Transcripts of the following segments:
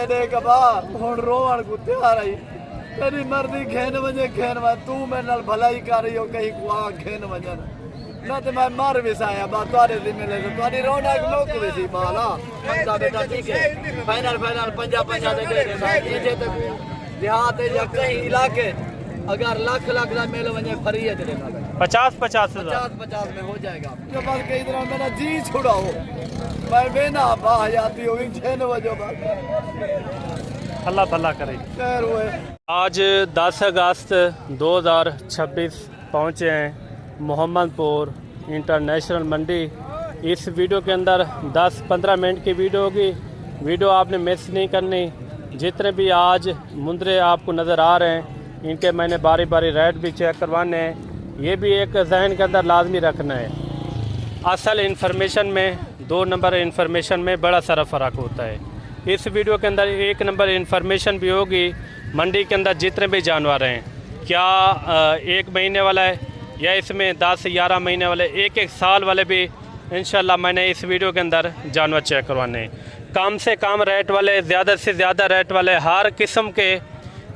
दे कबा हुण रोवण को तैयार आई तेरी मर्जी खेन वजे खेन वा तू मेरे नाल भलाई कर रही हो कहीं को आ खेन वजन ना तो मैं मर विसाया बा तुम्हारे जिम्मे ले तुम्हारी रौनक लोक विसी बाला पंजा बेटा ठीक है फाइनल पंजा दे ये तक देहात या कहीं इलाके अगर लाख का मेल वजे फ्री है तेरे 50 में हो जाएगा जो बात कई तरह मेरा जी छुड़ाओ मैं बेना बाह जाती होगी 6 बजे बाद अल्लाह भला करे। खैर हुए आज 10 अगस्त 2026 पहुँचे हैं मोहम्मदपुर इंटरनेशनल मंडी। इस वीडियो के अंदर 10-15 मिनट की वीडियो होगी, वीडियो आपने मिस नहीं करनी। जितने भी आज मुंदरे आपको नज़र आ रहे हैं इनके मैंने बारी बारी रेट भी चेक करवाने हैं। ये भी एक जहन के अंदर लाजमी रखना है। असल इन्फॉर्मेशन में 2 नंबर इन्फॉर्मेशन में बड़ा सारा फ़र्क होता है। इस वीडियो के अंदर 1 नंबर इन्फॉर्मेशन भी होगी मंडी के अंदर जितने भी जानवर हैं, क्या 1 महीने वाला है या इसमें 10-11 महीने वाले 1 साल वाले भी इंशाल्लाह मैंने इस वीडियो के अंदर जानवर चेक करवाने। कम से कम रेट वाले, ज़्यादा से ज़्यादा रेट वाले, हर किस्म के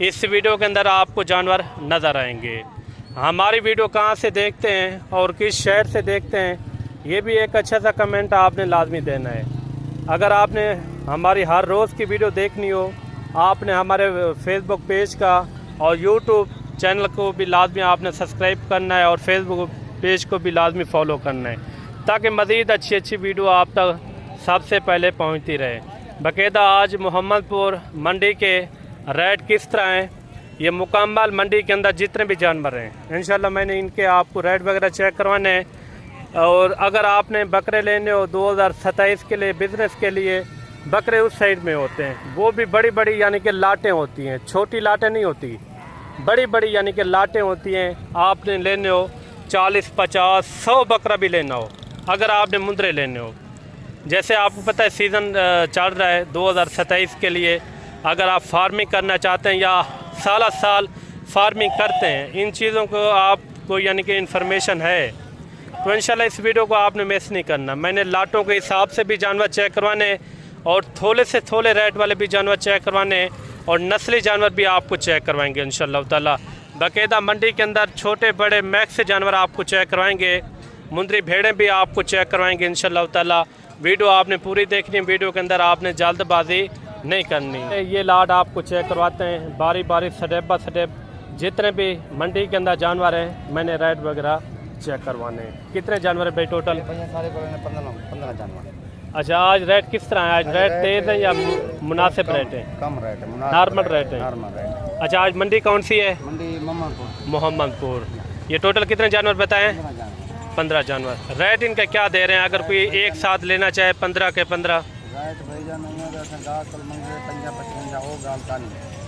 इस वीडियो के अंदर आपको जानवर नज़र आएंगे। हमारी वीडियो कहाँ से देखते हैं और किस शहर से देखते हैं, ये भी एक अच्छा सा कमेंट आपने लाजमी देना है। अगर आपने हमारी हर रोज़ की वीडियो देखनी हो, आपने हमारे फेसबुक पेज का और यूट्यूब चैनल को भी लाजमी आपने सब्सक्राइब करना है और फेसबुक पेज को भी लाजमी फॉलो करना है, ताकि मज़ीद अच्छी वीडियो आप तक सबसे पहले पहुंचती रहे। बाकायदा आज मोहम्मदपुर मंडी के रेट किस तरह हैं, ये मुकम्मल मंडी के अंदर जितने भी जानवर हैं इंशाल्लाह मैंने इनके आपको रेट वगैरह चेक करवाने हैं। और अगर आपने बकरे लेने हो 2027 के लिए, बिज़नेस के लिए, बकरे उस साइड में होते हैं, वो भी बड़ी बड़ी यानी कि लाटें होती हैं, छोटी लाटें नहीं होती, बड़ी बड़ी यानी कि लाटें होती हैं। आपने लेने हो 40, 50, 100 बकरा भी लेना हो, अगर आपने मुंदरे लेने हो। जैसे आपको पता है सीज़न चल रहा है 2027 के लिए, अगर आप फार्मिंग करना चाहते हैं या साल फार्मिंग करते हैं, इन चीज़ों को आपको यानी कि इन्फॉर्मेशन है तो इंशाल्लाह इस वीडियो को आपने मिस नहीं करना। मैंने लाटों के हिसाब से भी जानवर चेक करवाने और थोड़े से थोड़े रेट वाले भी जानवर चेक करवाने और नस्ली जानवर भी आपको चेक करवाएंगे इंशाल्लाह ताला। बाकायदा मंडी के अंदर छोटे बड़े मैक्स जानवर आपको चेक करवाएंगे, मुंदरी भेड़ें भी आपको चेक करवाएंगे इंशाल्लाह ताला। वीडियो आपने पूरी देखनी है, वीडियो के अंदर आपने जल्दबाजी नहीं करनी। ये लाट आपको चेक करवाते हैं बारी बारी, स्टेप बाय स्टेप, जितने भी मंडी के अंदर जानवर हैं मैंने रेट वगैरह चेक करवाने हैं। कितने जानवर है भाई टोटल? 15 जानवर। अच्छा, आज रेट किस तरह है? आज रेट तेज़ है या मुनासिब रेट है? कम रेट है, नॉर्मल रेट है। अच्छा, आज मंडी कौन सी है? मंडी मोहम्मदपुर। ये टोटल कितने जानवर बताएं? 15 जानवर। रेट इनका क्या दे रहे हैं अगर कोई एक साथ लेना चाहे? 15 के 15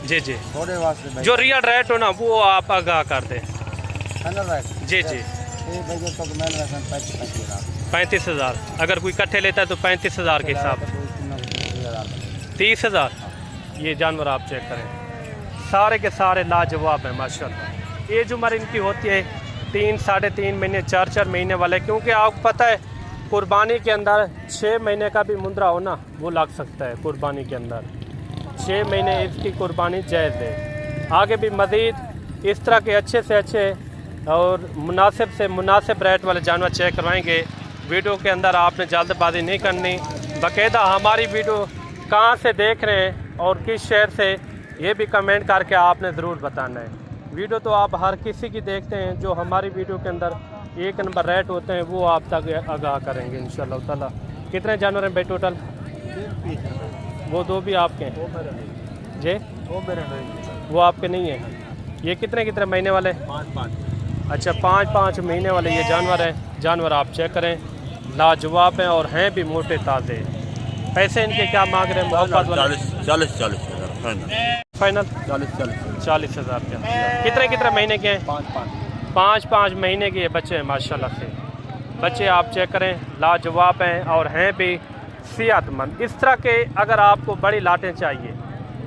जी जी, जो रियल रेट हो ना वो आप आगाह कर दें। जी जी, 35,000। अगर कोई इकट्ठे लेता है तो 35,000 के हिसाब से 30,000। ये जानवर आप चेक करें, सारे के सारे लाजवाब हैं माशाल्लाह। एज उम्र इनकी होती है 3, 3.5 महीने, 4 महीने वाले, क्योंकि आपको पता है कुर्बानी के अंदर 6 महीने का भी मुंदरा हो ना वो लग सकता है। कुर्बानी के अंदर 6 महीने इसकी कुर्बानी जायज़ है। आगे भी मज़ीद इस तरह के अच्छे से अच्छे और मुनासिब से मुनासिब रेट वाले जानवर चेक करवाएंगे। वीडियो के अंदर आपने जल्दबाजी नहीं करनी। बाकायदा हमारी वीडियो कहाँ से देख रहे हैं और किस शहर से, ये भी कमेंट करके आपने ज़रूर बताना है। वीडियो तो आप हर किसी की देखते हैं, जो हमारी वीडियो के अंदर 1 नंबर रेट होते हैं वो आप तक आगाह करेंगे इंशाल्लाह ताला। कितने जानवर हैं भाई टोटल? वो 2 भी आपके हैं जी? वो आपके नहीं हैं। ये कितने महीने वाले? 5-5। अच्छा, 5-5 महीने वाले ये जानवर हैं। जानवर आप चेक करें, लाजवाब हैं और हैं भी मोटे ताज़े। पैसे इनके क्या मांग रहे हैं? मोहब्बत वाले 40,000 फाइनल 40,000 के। कितने महीने के हैं? 5-5 महीने के ये बच्चे हैं माशाल्लाह से। बच्चे आप चेक करें, लाजवाब हैं और हैं भी सेहतमंद। इस तरह के अगर आपको बड़ी लाटें चाहिए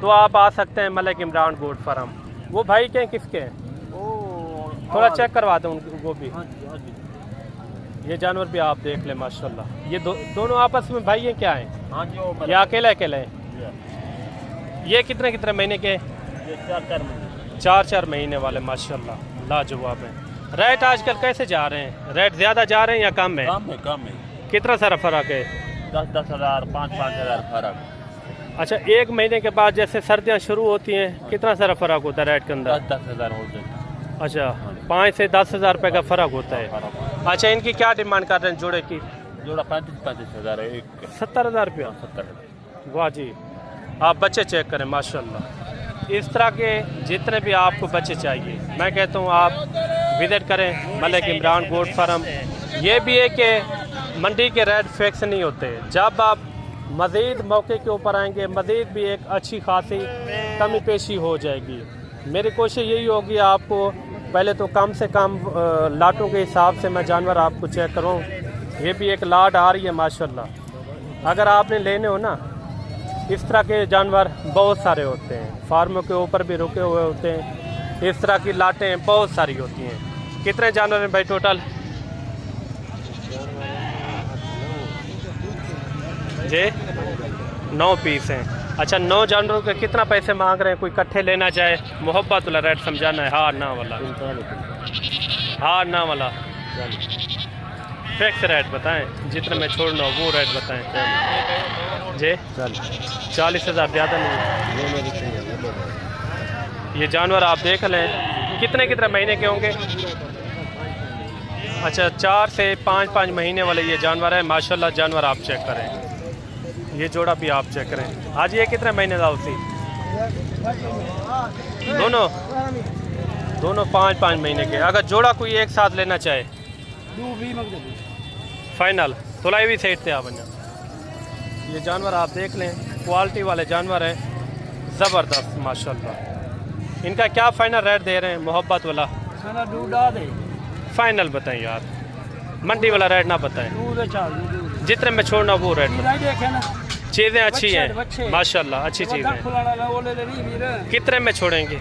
तो आप आ सकते हैं मलिक इमरान गोट फार्म। वो भाई के हैं, किसके हैं? थोड़ा चेक करवा दें उनको भी। ये जानवर भी आप देख लें माशाल्लाह। ये दोनों आपस में भाई हैं क्या हैं? या अकेले हैं? ये कितने कितने महीने के? ये 4 महीने। 4 महीने वाले माशाल्लाह लाजवाब हैं। रेट आजकल कैसे जा रहे हैं? रेट ज़्यादा जा रहे हैं या कम है? कम है। कितना सारा फ़र्क है? 10 हज़ार 5 हज़ार फर्क। अच्छा, 1 महीने के बाद जैसे सर्दियाँ शुरू होती हैं कितना सारा फ़र्क होता है रेट के अंदर? 10 हज़ार होते हैं। अच्छा, 5 से 10 हज़ार रुपये का फ़र्क होता है। अच्छा, इनकी क्या डिमांड कर रहे हैं जोड़े की? जोड़ा 35 हज़ार है एक। 70,000 रुपया। 70। वाह जी, आप बच्चे चेक करें माशाल्लाह। इस तरह के जितने भी आपको बच्चे चाहिए मैं कहता हूँ आप विज़िट करें मलिक इमरान गोट फार्म। ये भी है कि मंडी के रेट फिक्स नहीं होते। जब आप मज़ीद मौके के ऊपर आएंगे मज़ीद भी एक अच्छी खासी कमी पेशी हो जाएगी। मेरी कोशिश यही होगी आपको पहले तो कम से कम लाटों के हिसाब से मैं जानवर आपको चेक करूँ। ये भी एक लाट आ रही है माशाल्लाह। अगर आपने लेने हो ना इस तरह के जानवर बहुत सारे होते हैं, फार्मों के ऊपर भी रुके हुए होते हैं। इस तरह की लाटें बहुत सारी होती हैं। कितने जानवर हैं भाई टोटल? जी 9 पीस हैं। अच्छा, 9 जानवरों के कितना पैसे मांग रहे हैं? कोई इकट्ठे लेना चाहे मोहब्बत वाला रेट समझाना है, हाँ ना वाला? हाँ ना वाला फिक्स रेट बताएं, जितने में छोड़ना हो वो रेट बताएं जी। 40,000 ज़्यादा नहीं? ये जानवर आप देख लें कितने कितने महीने के होंगे? अच्छा, 4 से 5 महीने वाले ये जानवर है माशाल्लाह। जानवर आप चेक करें, ये जोड़ा भी आप चेक करें। आज ये कितने महीने का उसी? दोनों 5 महीने के। अगर जोड़ा कोई एक साथ लेना चाहे फाइनल तुलाई भी सेट थे आप। ये जानवर आप देख लें, क्वालिटी वाले जानवर हैं, ज़बरदस्त माशाल्लाह। इनका क्या फाइनल रेट दे रहे हैं मोहब्बत वाला? फाइनल बताएं यार, मंडी वाला रेट ना बताएं, जितने में छोड़ना वो रेट बताएं। चीज़ें अच्छी हैं माशाल्लाह, अच्छी चीज़ें। कितने में छोड़ेंगे?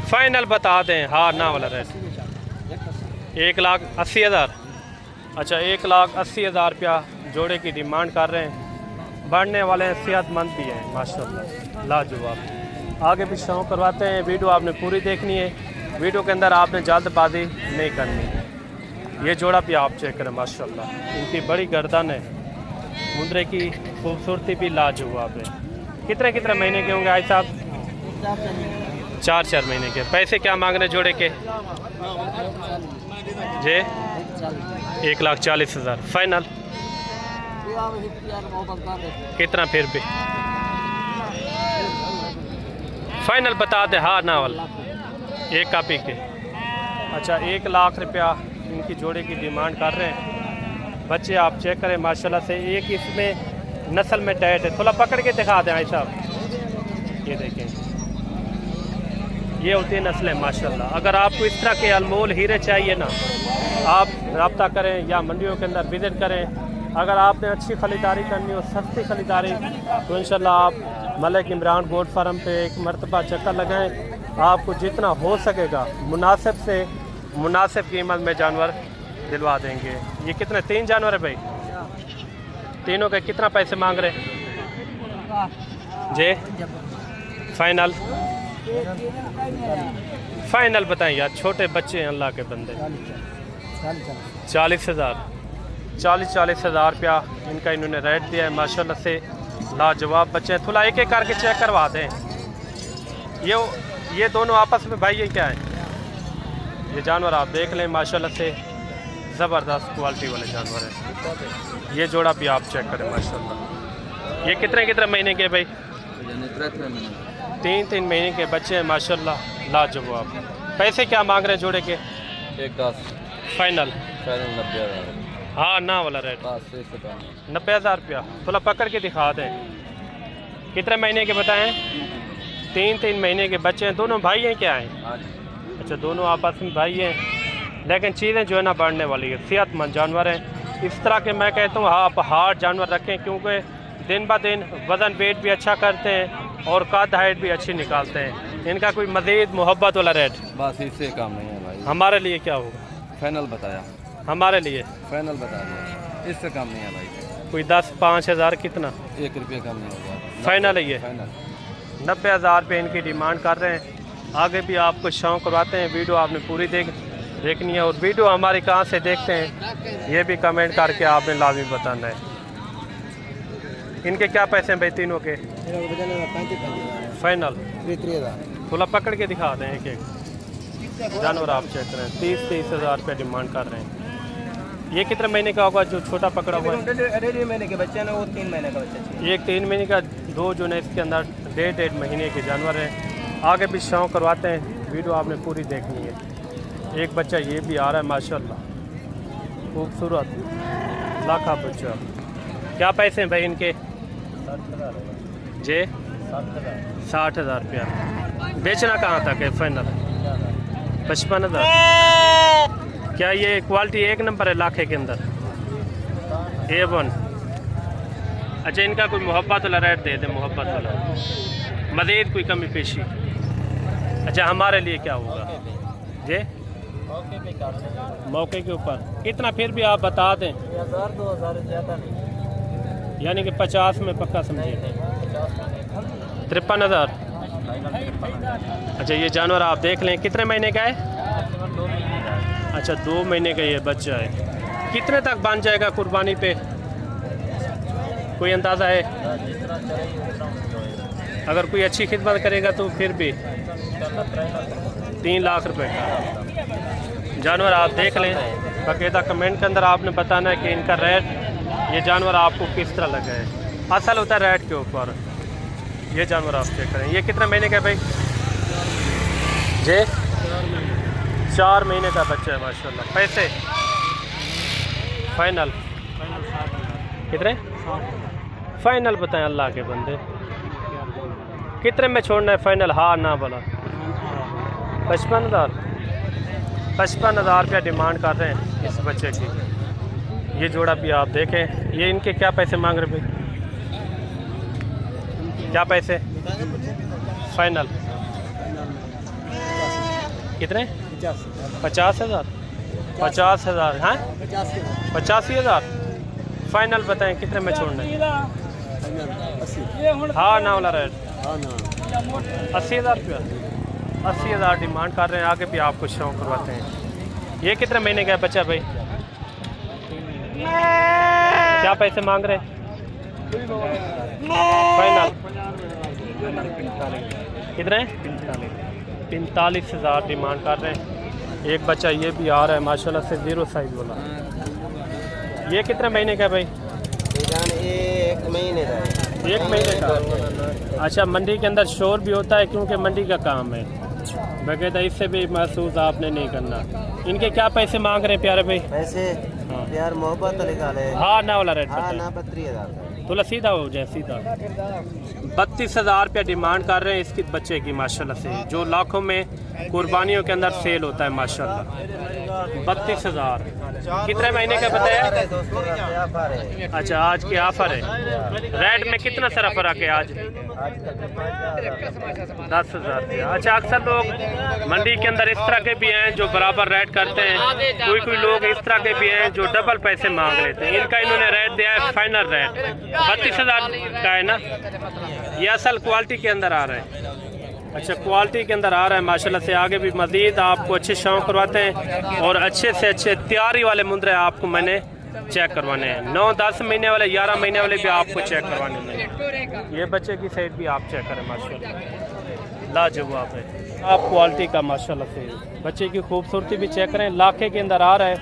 फाइनल बता दें, हाँ ना वाला रेट। 1,80,000। अच्छा, 1,80,000 रुपया जोड़े की डिमांड कर रहे हैं। बढ़ने वाले हैं, सेहतमंद भी हैं माशाल्लाह, लाजवाब। आगे भी शौक करवाते हैं। वीडियो आपने पूरी देखनी है, वीडियो के अंदर आपने जल्दबाजी नहीं करनी। ये जोड़ा भी आप चेक करें माशाल्लाह, इनकी बड़ी गर्दन है, मुंदरे की खूबसूरती भी लाजवाब है। कितने कितने महीने के होंगे आज साहब? 4 महीने के। पैसे क्या मांग रहे जोड़े के जी? 1,40,000 फाइनल। कितना फिर भी फाइनल बता दे, हाँ ना वाला? 1 कापी के। अच्छा, 1,00,000 रुपया इनकी जोड़े की डिमांड कर रहे हैं। बच्चे आप चेक करें माशाल्लाह से। एक इसमें नस्ल में टैट है, थोड़ा पकड़ के दिखा दें भाई साहब। ये देखें, ये होती है नस्लें माशाल्लाह। अगर आपको इस तरह के अनमोल हीरे चाहिए ना, आप रब्ता करें या मंडियों के अंदर विज़िट करें। अगर आपने अच्छी ख़रीदारी करनी हो, सस्ती ख़रीदारी, तो इंशाल्लाह आप मलिक इमरान गोट फार्म पे एक मरतबा चक्कर लगाएं। आपको जितना हो सकेगा मुनासिब से मुनासिब कीमत में जानवर दिलवा देंगे। ये कितने 3 जानवर है भाई? तीनों के कितना पैसे मांग रहे जी? फाइनल फाइनल बताएं यार, छोटे बच्चे हैं अल्लाह के बंदे। 40,000 रुपया इनका इन्होंने रेट दिया है माशाल्लाह से। लाजवाब बच्चे हैं, थोड़ा एक एक करके चेक करवा दें। ये दोनों आपस में भाई ये क्या है? ये जानवर आप देख लें माशाल्लाह से, ज़बरदस्त क्वालिटी वाले जानवर हैं। ये जोड़ा भी आप चेक करें माशाल्लाह। ये कितने कितने महीने के भाई? 3 महीने के बच्चे हैं माशाल्लाह, लाजवाब। पैसे क्या मांग रहे हैं जोड़े के? 1,10 फाइनल 90,000। हाँ ना वाला रेट 90,000 रुपया। थोड़ा पकड़ के दिखा दें। कितने महीने के बताएं? 3 महीने के बच्चे हैं। दोनों भाई हैं क्या हैं? अच्छा, दोनों आपस में भाई हैं, लेकिन चीज़ें जो है ना बढ़ने वाली है। सेहतमंद जानवर हैं। इस तरह के मैं कहता हूँ आप हार्ड जानवर रखें, क्योंकि दिन ब दिन वज़न वेट भी अच्छा करते हैं और कद हाइट भी अच्छी निकालते हैं। इनका कोई मज़ीद मोहब्बत वाला रेट? बस इससे काम नहीं है भाई। हमारे लिए क्या होगा? फाइनल बताया, हमारे लिए फाइनल बता दिया, इससे काम नहीं है भाई। कोई 10-5 हज़ार कितना 1 रुपये कम नहीं होगा। फाइनल है ये? फाइनल 90,000 रुपये इनकी डिमांड कर रहे हैं। आगे भी आपको शौक करवाते हैं, वीडियो आपने पूरी देखनी है। और वीडियो हमारे कहाँ से देखते हैं ये भी कमेंट करके आपने लाजमी बताना है। इनके क्या पैसे हैं भाई तीनों के? फाइनल थोड़ा पकड़ के दिखा दें एक एक जानवर आप चेक करें। 30-30 हज़ार रुपये डिमांड कर रहे हैं। ये कितने महीने का होगा जो छोटा पकड़ा हुआ है? 1.5 महीने के बच्चे ना, वो 3 महीने का बच्चा। एक 3 महीने का, 2 जो है इसके अंदर 1.5 महीने के जानवर हैं। आगे भी शौक करवाते हैं, वीडियो आपने पूरी देखनी है। एक बच्चा ये भी आ रहा है माशाल्लाह, खूबसूरत लाखा बच्चा। क्या पैसे हैं भाई इनके? जे 60,000 रुपया। बेचना कहाँ तक है फाइनल? 55,000। क्या ये क्वालिटी एक नंबर है लाखे के अंदर? A1। अच्छा, इनका कोई मोहब्बत वाला रेट दे दे, मोहब्बत वाला, मज़ीद कोई कमी पेशी। अच्छा, हमारे लिए क्या होगा जे मौके के ऊपर कितना? फिर भी आप बता दें। 1,000-2,000 ज़्यादा नहीं, यानी कि 50 में पक्का समझिए। 53,000। अच्छा, ये जानवर आप देख लें, कितने महीने का है? अच्छा, 2 महीने का ये बच्चा है। कितने तक बन जाएगा कुर्बानी पे, कोई अंदाज़ा है? अगर कोई अच्छी खिदमत करेगा तो फिर भी 3 लाख रुपए का जानवर आप देख लें। बाकायदा कमेंट के अंदर आपने बताना है कि इनका रेट, ये जानवर आपको किस तरह लगा है। असल होता है रेट के ऊपर। ये जानवर आप चेक करें। ये कितने महीने का है भाई? जे 4 महीने का बच्चा है माशाल्लाह। पैसे फाइनल कितने? फाइनल बताएं अल्लाह के बंदे, कितने में छोड़ना है फाइनल? हाँ ना बोला। 55,000 रुपया डिमांड कर रहे हैं इस बच्चे की। ये जोड़ा भी आप देखें। ये इनके क्या पैसे मांग रहे भाई? क्या पैसे फाइनल? कितने? 50,000। 50,000 हैं? 85,000 फाइनल बताएं, कितने में छोड़ना है? हाँ ना वाला रेट 80,000 रुपया। 80,000 डिमांड कर रहे हैं। आगे भी आपको शौक करवाते हैं। ये कितने महीने का है बच्चा भाई? क्या पैसे मांग रहे हैं फाइनल? कितने? 45,000 डिमांड कर रहे हैं। एक बच्चा ये भी आ रहा है माशाल्लाह से, 0 साइज वाला। ये कितने महीने का है भाई? 1 महीने का। 1 महीने का। अच्छा, मंडी के अंदर शोर भी होता है क्योंकि मंडी का काम है, बकायदा इससे भी महसूस आपने नहीं करना। इनके क्या पैसे मांग रहे हैं प्यारे भाई? पैसे हाँ। यार मोहब्बत निकाले। हाँ ना वाला रेट हाँ बताएं। ना 32,000 थोड़ा सीधा हो जाए, सीधा। 32,000 रुपया डिमांड कर रहे हैं इसकी बच्चे की माशाल्लाह से, जो लाखों में कुर्बानियों के अंदर सेल होता है माशाल्लाह। 32,000। कितने महीने का बताया? अच्छा, आज की ऑफर है। रेट में कितना सारा फर्क है आज? 10,000 रुपया। अच्छा, अक्सर लोग मंडी के अंदर इस तरह के भी हैं जो बराबर रेट करते हैं, कोई लोग इस तरह के भी हैं जो डबल पैसे मांग लेते हैं। इनका इन्होंने रेट दिया है फाइनल रेट 32,000 का है ना। ये असल क्वालिटी के अंदर आ रहा है। अच्छा, क्वालिटी के अंदर आ रहा है माशाल्लाह से। आगे भी मज़ीद आपको अच्छे शौक करवाते हैं और अच्छे से अच्छे तैयारी वाले मुंदरे आपको मैंने चेक करवाने हैं। 9-10 महीने वाले, 11 महीने वाले भी आपको चेक करवाने हैं। ये बच्चे की साइड भी आप चेक करें माशाल्लाह, लाजवाब है। आप क्वालिटी का माशाल्लाह से बच्चे की खूबसूरती भी चेक करें। लाखे के अंदर आ रहा है,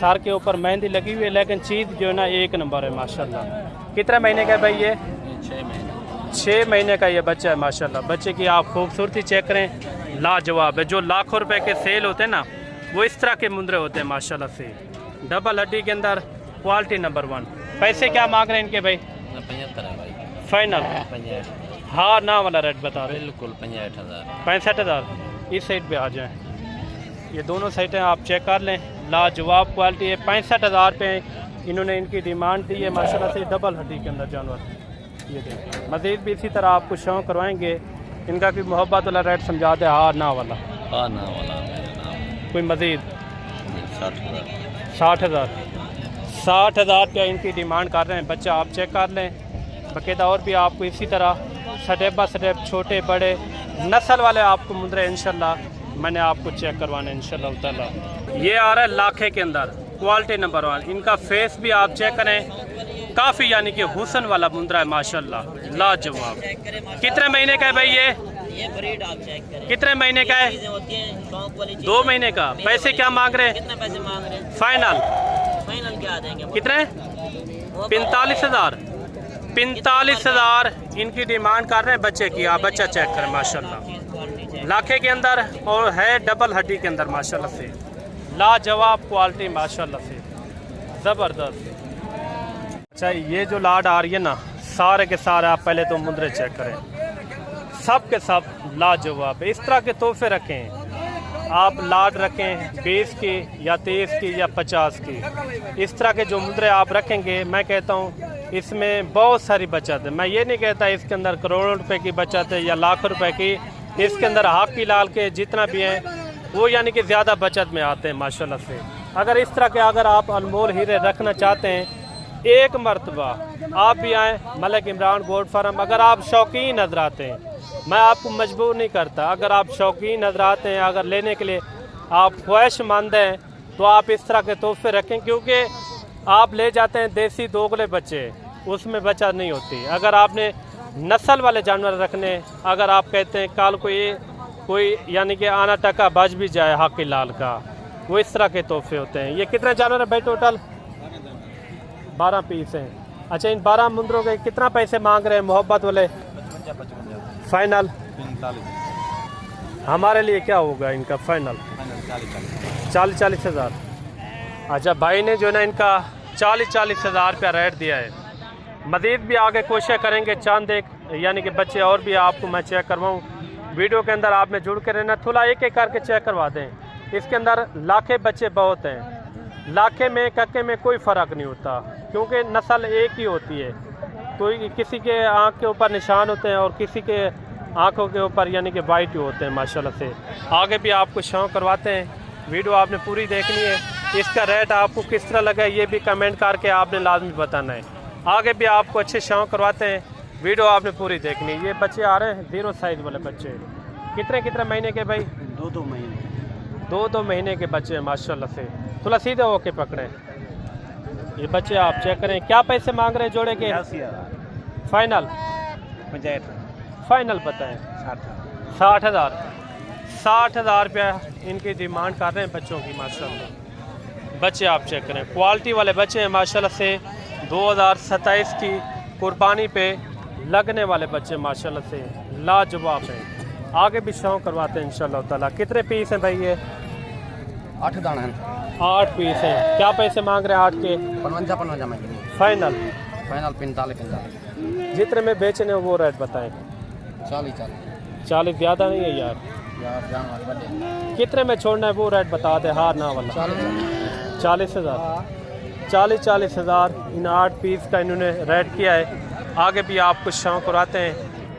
सर के ऊपर मेहंदी लगी हुई है, लेकिन चीज़ जो है ना 1 नंबर है माशाल्लाह। कितने महीने का है भाई ये? 6 महीने का ये बच्चा है माशाल्लाह। बच्चे की आप खूबसूरती चेक करें, लाजवाब है। जो लाखों रुपए के सेल होते हैं ना, वो इस तरह के मुंदरे होते हैं माशाल्लाह से। डबल हड्डी के अंदर क्वालिटी नंबर 1। पैसे क्या मांग रहे हैं इनके भाई? 75 है भाई। फाइनल? 65। हाँ ना वाला रेट बता रहे। बिल्कुल 65,000। 65,000। इस साइड पे आ जाएं, ये दोनों साइडें आप चेक कर लें। लाजवाब क्वालिटी है। 65,000 पे इन्होंने इनकी डिमांड दी है माशाल्लाह से। डबल हड्डी के अंदर जानवर ये देखिए। मज़ीद भी इसी तरह आपको शौक करवाएंगे। इनका भी मोहब्बत वाला रेट समझा दे। हाँ ना वाला। हाँ ना वाला कोई मज़ीद? 60,000। 60,000। 60,000 रुपया इनकी डिमांड कर रहे हैं। बच्चा आप चेक कर लें। बाकायदा और भी आपको इसी तरह स्टेप बाय स्टेप छोटे बड़े नस्ल वाले आपको मुंदरे इंशाल्लाह मैंने आपको चेक करवाना है इंशाल्लाह ताला। ये आ रहा है लाखे के अंदर, क्वालिटी नंबर 1। इनका फेस भी आप चेक करें, काफ़ी यानी कि हुसन वाला मुंदरा है माशाल्लाह, लाजवाब। कितने महीने का है भाई ये ब्रीड आप चेक करें, कितने महीने का है? चीजें होती हैं, शौक वाली चीजें। 2 महीने का। पैसे क्या मांग रहे हैं? कितने पैसे मांग रहे हैं? फाइनल क्या देंगे? कितने? 45,000। 45,000 इनकी डिमांड कर रहे हैं बच्चे की। आप बच्चा चेक करें माशाल्लाह, लाखे के अंदर और है डबल हड्डी के अंदर माशाल्लाह से, लाजवाब क्वालिटी माशाल्लाह से, ज़बरदस्त। अच्छा ये जो लाड आ रही है ना, सारे के सारे आप पहले तो मुंदरे चेक करें, सब के सब लाजवाब है। इस तरह के तोहफे रखें आप, लाड रखें 20 की या 30 की या 50 की। इस तरह के जो मुद्रे आप रखेंगे, मैं कहता हूँ इसमें बहुत सारी बचत है। मैं ये नहीं कहता इसके अंदर करोड़ों रुपए की बचत है या लाखों रुपए की। इसके अंदर हाकी लाल के जितना भी हैं वो यानी कि ज़्यादा बचत में आते हैं माशाल्लाह से। अगर इस तरह के अगर आप अनमोल हीरे रखना चाहते हैं, एक मरतबा आप भी आएँ मलिक इमरान गोल्ड फार्म। अगर आप शौकीन नजर आते हैं, मैं आपको मजबूर नहीं करता, अगर आप शौकीन नजर आते हैं, अगर लेने के लिए आप ख्वाहिशमंद हैं, तो आप इस तरह के तोहफे रखें। क्योंकि आप ले जाते हैं देसी दोगले बच्चे, उसमें बचत नहीं होती। अगर आपने नस्ल वाले जानवर रखने, अगर आप कहते हैं कल कोई यानी कि आना टका बच भी जाए हाकी लाल का, वो इस तरह के तोहफे होते हैं। ये कितने जानवर है भाई टोटल? 12 पीस हैं। अच्छा इन 12 मुंदरों के कितना पैसे मांग रहे हैं मोहब्बत वाले? फाइनल 45 हमारे लिए क्या होगा इनका फाइनल? 40 हज़ार। अच्छा भाई ने जो है ना इनका 40 हज़ार रुपया रेट दिया है। मज़ीद भी आगे कोशिश करेंगे चांद एक यानी कि बच्चे और भी आपको मैं चेक करवाऊँ। वीडियो के अंदर आप में जुड़ के रहना, थोड़ा एक एक करके चेक करवा दें। इसके अंदर लाखे बच्चे बहुत हैं, लाखे में कक्के में कोई फ़र्क नहीं होता, क्योंकि नस्ल एक ही होती है। कोई किसी के आँख के ऊपर निशान होते हैं और किसी के आँखों के ऊपर यानी कि वाइट होते हैं माशाल्लाह से। आगे भी आपको शौक़ करवाते हैं। वीडियो आपने पूरी देखनी है। इसका रेट आपको किस तरह लगा ये भी कमेंट करके आपने लाजमी बताना है। आगे भी आपको अच्छे शौक़ करवाते हैं। वीडियो आपने पूरी देखनी है। ये बच्चे आ रहे हैं 0 साइज़ वाले बच्चे। कितने महीने के भाई? 2 महीने। 2 महीने के बच्चे हैं माशाल्लाह से। थोड़ा सीधे होके पकड़े ये बच्चे, आप चेक करें। क्या पैसे मांग रहे हैं जोड़े के? फाइनल फाइनल बताएं। 60,000। 60,000 रुपया इनकी डिमांड कर रहे हैं बच्चों की माशाल्लाह। बच्चे आप चेक करें, क्वालिटी वाले बच्चे हैं माशाल्लाह से। 2027 की कुर्बानी पे लगने वाले बच्चे माशाल्लाह से लाजवाब हैं। आगे भी शौक़ करवाते हैं इंशाल्लाह ताला। कितने पीस हैं भाई ये? 8 दाना है। 8 पीस हैं। क्या पैसे मांग रहे हैं 8 के? 55 में फाइनल 45 जितने में बेचने वो रेट बताएं। 40 ज़्यादा नहीं है यार। कितने में छोड़ना है वो रेट बता दे। हार ना वाला 40 हज़ार। 40 हज़ार इन 8 पीस का इन्होंने रेट किया है। आगे भी आप कुछ शौक़ कराते हैं।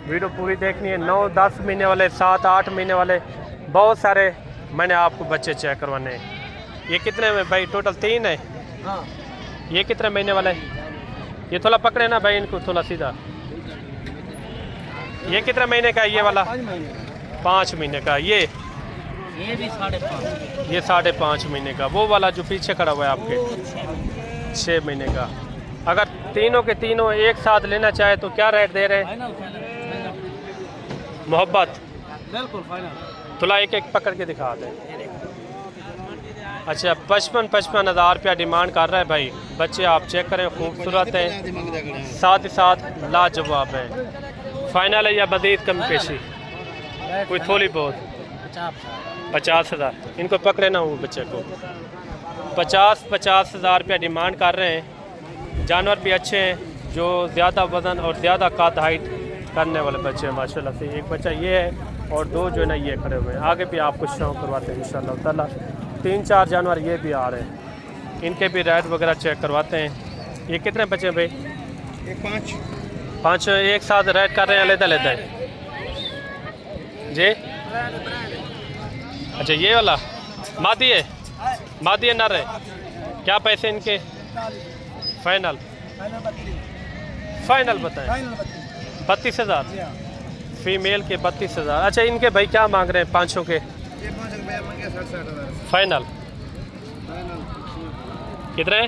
वीडियो पूरी देखनी है। 9-10 महीने वाले, 7-8 महीने वाले, बहुत सारे मैंने आपको बच्चे चेक करवाने हैं। ये कितने में भाई? टोटल 3 है। ये कितने महीने वाला है? ये थोड़ा पकड़े ना भाई इनको, थोड़ा सीधा। ये कितने महीने का है ये वाला? 5 महीने का। ये भी 5.5। ये 5.5 महीने का। वो वाला जो पीछे खड़ा हुआ है आपके 6 महीने का। अगर तीनों के तीनों एक साथ लेना चाहे तो क्या रेट दे रहे हैं मोहब्बत? बिल्कुल फाइनल। थोड़ा एक एक पकड़ के दिखा दें। अच्छा 55 हज़ार रुपया डिमांड कर रहा है भाई। बच्चे आप चेक करें, खूबसूरत हैं, साथ ही साथ लाजवाब है। फाइनल है या मज़ीद कम पेशी? कोई थोड़ी बहुत? 50 हज़ार। इनको पकड़े ना वो बच्चे को। 50 हज़ार रुपया डिमांड कर रहे हैं। जानवर भी अच्छे हैं, जो ज़्यादा वज़न और ज़्यादा कद हाइट करने वाले बच्चे हैं माशाल्लाह से। एक बच्चा ये है और 2 जो है ना ये खड़े हुए हैं। आगे भी आपको शौक़ करवाते हैं इंशाल्लाह ताला। 3-4 जानवर ये भी आ रहे हैं। इनके भी रेट वगैरह चेक करवाते हैं। ये कितने बच्चे हैं भाई? 5 एक साथ रेट कर रहे हैं अलग-अलग जी। अच्छा ये वाला मादी है, मादी है नर है। क्या पैसे इनके? फाइनल फाइनल बताएं 32,000 फीमेल के 32,000। अच्छा इनके भाई क्या मांग रहे हैं पाँचों के? फाइनल कितने?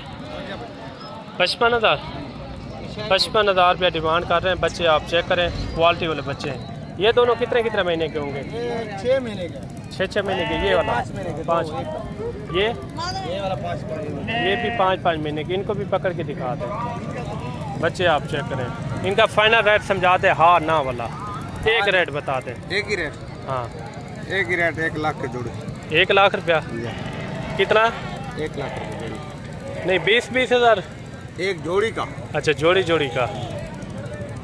55,000 55,000 रुपया डिमांड कर रहे हैं। बच्चे आप चेक करें, क्वालिटी वाले बच्चे हैं। ये दोनों कितने कितने महीने के होंगे? 6 महीने का, 6 महीने के। ये वाला 5 महीने के, 5, ये वाला 5 महीने। ये भी 5 महीने के। इनको भी पकड़ के दिखा दें, बच्चे आप चेक करें। इनका फाइनल रेट समझा दें, हाँ ना वाला एक रेट बता दें। एक ही रेट? हाँ एक ही रेट, 1 लाख के जोड़ी। 1 लाख रुपया? कितना? 1 लाख रुपये जोड़ी नहीं 20,000 एक जोड़ी का। अच्छा जोड़ी का।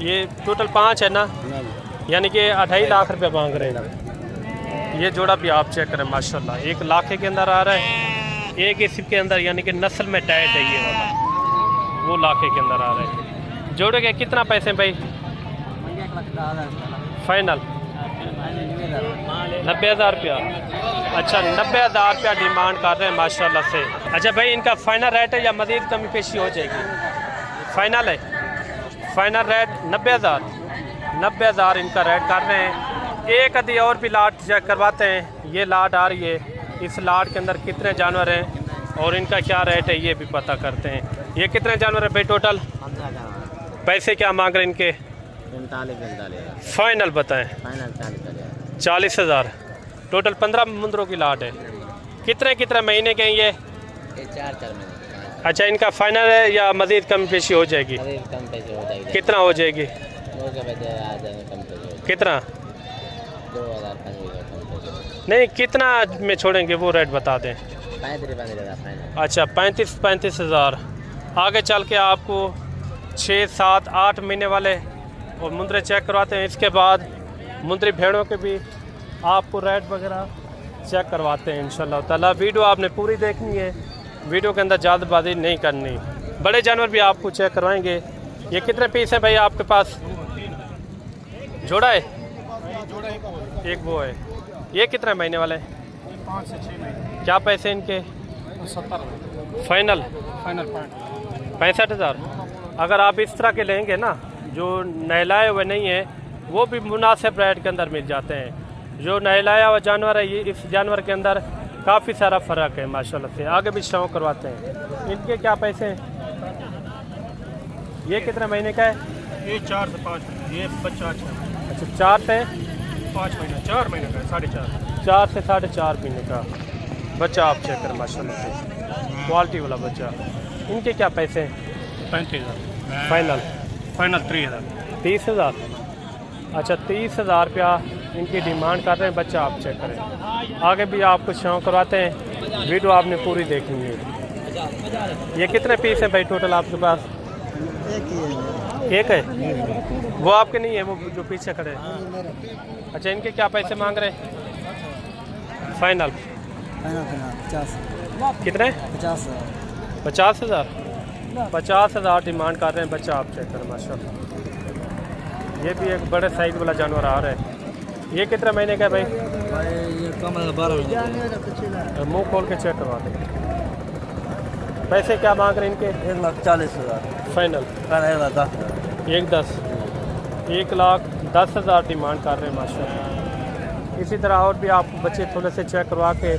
ये टोटल 5 है ना, यानी कि 2.5 लाख रुपया मांग रहे हैं। ये जोड़ा भी आप चेक करें माशाल्लाह, 1 लाख के अंदर आ रहा है। एक इसी के अंदर यानी कि नस्ल में टाइट है ये वाला, वो लाखे के अंदर आ रहा है। जोड़े के कितना पैसे भाई? फाइनल 90,000 रुपया। अच्छा 90,000 रुपया डिमांड कर रहे हैं माशाल्लाह से। अच्छा भाई इनका फाइनल रेट है या मज़ीद कमी पेशी हो जाएगी? फाइनल है, फाइनल रेट 90,000 इनका रेट कर रहे हैं। एक आधी और भी लाट चेक करवाते हैं। ये लाट आ रही है, इस लाट के अंदर कितने जानवर हैं और इनका क्या रेट है ये भी पता करते हैं। ये कितने जानवर है भाई टोटल? पैसे क्या मांग रहे हैं इनके? 45,000 फाइनल बताएं। फाइनल 40,000 40,000। टोटल 15 मुंदरों की लाट है। कितने कितने महीने के हैं ये? 4 महीने। अच्छा इनका फाइनल है या मज़ीद कम पेशी हो जाएगी? कम पैसे हो जाएगी। कितना हो जाएगी? 2 के बजे आ जाएंगे कम पैसे। कितना? 2,000 कम पैसे। नहीं कितना में छोड़ेंगे वो रेट बता दें। 35,000 फाइनल। अच्छा 35,000। आगे चल के आपको 6, 7, 8 महीने वाले और मुंदरे चेक करवाते हैं। इसके बाद मुंदरी भेड़ों के भी आपको रेट वगैरह चेक करवाते हैं इंशाल्लाह ताला। वीडियो आपने पूरी देखनी है, वीडियो के अंदर जल्दबाजी नहीं करनी। बड़े जानवर भी आपको चेक करवाएंगे। ये कितने पीस हैं भाई आपके पास? जोड़ा है? एक वो है। ये कितने महीने वाले? 5 से 6 महीने। क्या पैसे इनके? 70 फाइनल? फाइनल 65,000। अगर आप इस तरह के लेंगे ना, जो नहलाए हुए नहीं है, वो भी मुनासिब रेट के अंदर मिल जाते हैं। जो नहलाया हुआ जानवर है, ये इस जानवर के अंदर काफ़ी सारा फ़र्क है माशाल्लाह से। आगे भी शौक करवाते हैं। इनके क्या पैसे हैं? ये कितने महीने का है? ये 4 से 5 महीने। ये बच्चा अच्छा है। अच्छा 4 से 5 महीने, 4 महीने का, 4.5। 4 से 4.5 महीने का बच्चा आप चेक करें माशाल्लाह से, क्वालिटी वाला बच्चा। इनके क्या पैसे हैं? 35,000 फाइनल? फाइनल 3,000। 30,000। अच्छा 30,000 रुपया इनकी डिमांड कर रहे हैं। बच्चा आप चेक करें। आगे भी आपको शौक करवाते हैं, वीडियो आपने पूरी देखनी है। ये कितने पीस हैं भाई टोटल आपके पास? एक है। वो आपके नहीं है, वो जो पीछे खड़े हैं। अच्छा इनके क्या पैसे मांग रहे हैं? फाइनल? 50 कितने? 50,000। 50,000। 50,000 डिमांड कर रहे हैं। बच्चा आप चेक करें माशाल्लाह। ये भी एक बड़े साइज वाला जानवर आ रहा है। ये कितने महीने का है भाई? ये कम है 12 महीने। मुंह खोल के चेक करवा दें। पैसे क्या मांग रहे हैं इनके? 1,40,000। फाइनल? 1,10,000। 1,10,000 डिमांड कर रहे हैं माशाल्लाह। इसी तरह और भी आप बच्चे थोड़े से चेक करवा के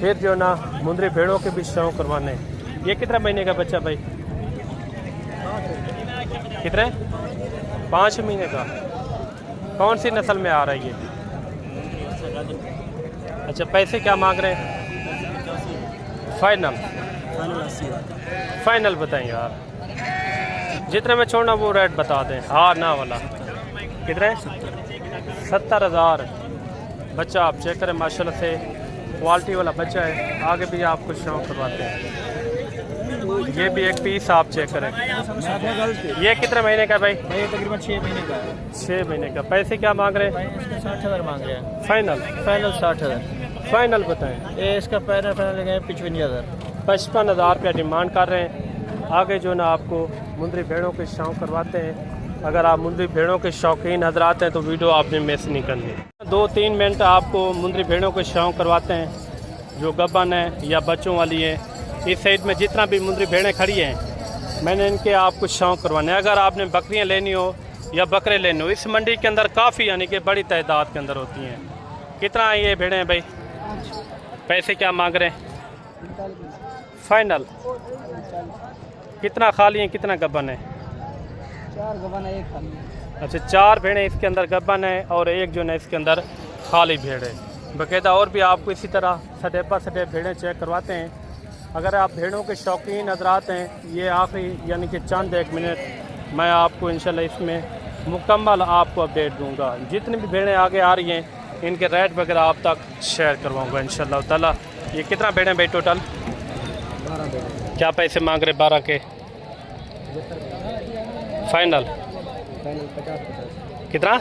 फिर जो ना मुंदरी भेड़ों के भी शौक करवाने हैं। ये कितने महीने का बच्चा भाई? कितने? 5 महीने का। कौन सी नस्ल में आ रहा है ये? अच्छा पैसे क्या मांग रहे हैं? फाइनल? फाइनल बताएं यार, जितने में छोड़ना वो रेट बता दें। हाँ ना वाला कितने? 70,000। बच्चा आप चेक करें माशाल्लाह से, क्वालिटी वाला बच्चा है। आगे भी आपको शौक करवाते हैं। ये भी एक पीस आप चेक करें। ये कितने महीने का भाई? ये तकरीबन 6 महीने का है। 6 महीने का। पैसे क्या मांग रहे हैं? इसके 60,000 मांग रहे हैं। फाइनल? फाइनल 60,000। फाइनल बताएं। ये इसका फाइनल लगाए 55,000। 55,000 रुपया डिमांड कर रहे हैं। आगे जो ना आपको मुंदरी भेड़ों के शौक करवाते हैं। अगर आप मुंदरी भेड़ों के शौकीन हजरात हैं तो वीडियो आपने मिस नहीं करनी। 2-3 मिनट आपको मुंदरी भेड़ों के शौक करवाते हैं, जो गब्बन है या बच्चों वाली है। इस साइड में जितना भी मुंदरी भेड़ें खड़ी हैं मैंने इनके आपको शौक़ करवाने। अगर आपने बकरियां लेनी हो या बकरे लेने हो, इस मंडी के अंदर काफ़ी यानी कि बड़ी तादाद के अंदर होती हैं। कितना ये भेड़ें हैं भाई? पैसे क्या मांग रहे हैं? फाइनल। कितना खाली हैं, कितना गब्बन है? 4 गबन है, 1 खाली। अच्छा, 4 भेड़ें इसके अंदर गब्बन है और 1 जो है इसके अंदर खाली भेड़ है। बाकायदा और भी आपको इसी तरह सटेप पर सटेप भेड़ें चेक करवाते हैं। अगर आप भेड़ों के शौकीन हजरात हैं, ये आखिरी यानी कि चंद 1 मिनट मैं आपको इंशाल्लाह इसमें मुकम्मल आपको अपडेट दूंगा। जितनी भी भेड़ें आगे आ रही हैं इनके रेट वगैरह आप तक शेयर करवाऊंगा इंशाल्लाह ताला। ये कितना भेड़ें भाई टोटल? 12 भेड़ें। क्या पैसे मांग रहे 12 के? फाइनल 50 कितना?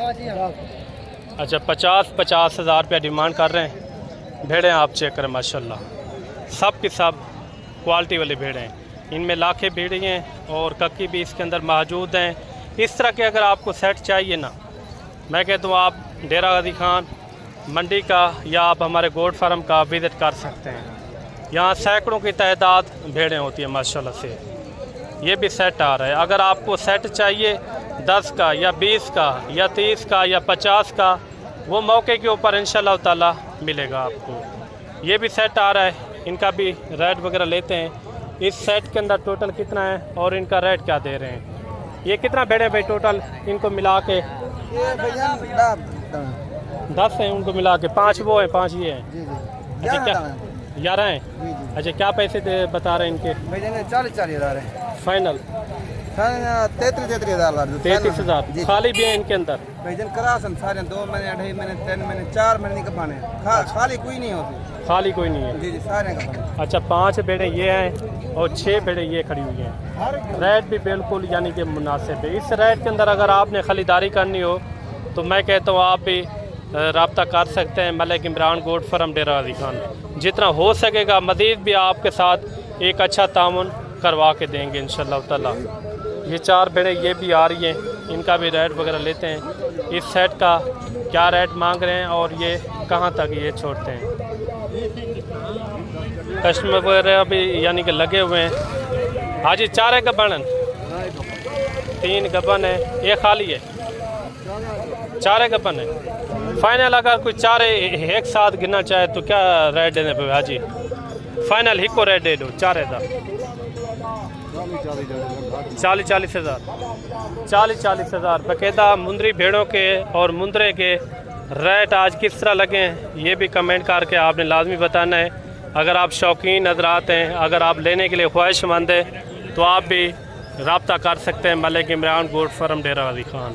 अच्छा, 50 हज़ार रुपया डिमांड कर रहे हैं। भेड़ें आप चेक करें माशाल्लाह, सब के सब क्वालिटी वाली भेड़ें हैं। इनमें लाखे भेड़ें हैं और कक्की भी इसके अंदर मौजूद हैं। इस तरह के अगर आपको सेट चाहिए ना, मैं कहता हूँ आप डेरा गाजी खान मंडी का या आप हमारे गोट फार्म का विज़िट कर सकते हैं। यहाँ सैकड़ों की तादाद भेड़ें होती हैं माशाल्लाह से। ये भी सेट आ रहा है। अगर आपको सेट चाहिए 10 का या 20 का या 30 का या 50 का, वो मौके के ऊपर इंशाल्लाह ताला मिलेगा आपको। ये भी सेट आ रहा है, इनका भी रेट वगैरह लेते हैं। इस सेट के अंदर टोटल कितना है और इनका रेट क्या दे रहे हैं? ये कितना भेड़े भाई टोटल इनको मिला के? 10 हैं उनको मिला के। 5 वो हैं, 5 ये हैं। अच्छा, क्या 11 हैं? अच्छा, क्या पैसे बता रहे हैं इनके? 40 हज़ार है फाइनल। 33 हज़ार। 33 हज़ार खाली भी है इनके अंदर? भैजन करासन सारे 2 महीने 2.5 महीने 3 महीने 4 महीने का पाने खाली कोई नहीं होती। खाली कोई नहीं है? जी जी, सारे का पाने। अच्छा, 5 भेड़ें ये हैं और 6 भेड़ें ये खड़ी हुई हैं। रेट भी बिल्कुल यानी कि मुनासिब है। इस रेट के अंदर अगर आपने ख़रीदारी करनी हो तो मैं कहता हूँ आप भी रब्ता कर सकते हैं मलिक इमरान गोट फार्म डेरा गाजी खान। जितना हो सकेगा मज़ीद भी आपके साथ एक अच्छा तामुन करवा के देंगे इंशाल्लाह ताला। ये 4 भेड़ें ये भी आ रही हैं, इनका भी रेट वगैरह लेते हैं। इस सेट का क्या रेट मांग रहे हैं और ये कहाँ तक ये छोड़ते हैं? कस्टमर वगैरह भी यानी कि लगे हुए हैं। हाँ जी, 4 है गब्बन, 3 गब्बन है, एक खाली है। 4 है गब्बन है। फाइनल अगर कोई 4 एक साथ गिनना चाहे तो क्या रेट देने पे? हाँ जी, फाइनल ही को रेट दे दो 4 हज़ार। 40 हज़ार। 40 हज़ार। बाकायदा मुंदरी भेड़ों के और मुंदरे के रेट आज किस तरह लगे हैं ये भी कमेंट करके आपने लाजमी बताना है। अगर आप शौकीन हज़रात हैं, अगर आप लेने के लिए ख्वाहिशमंद हैं तो आप भी रब्ता कर सकते हैं मलिक इमरान गोट फार्म डेरा गाजी खान।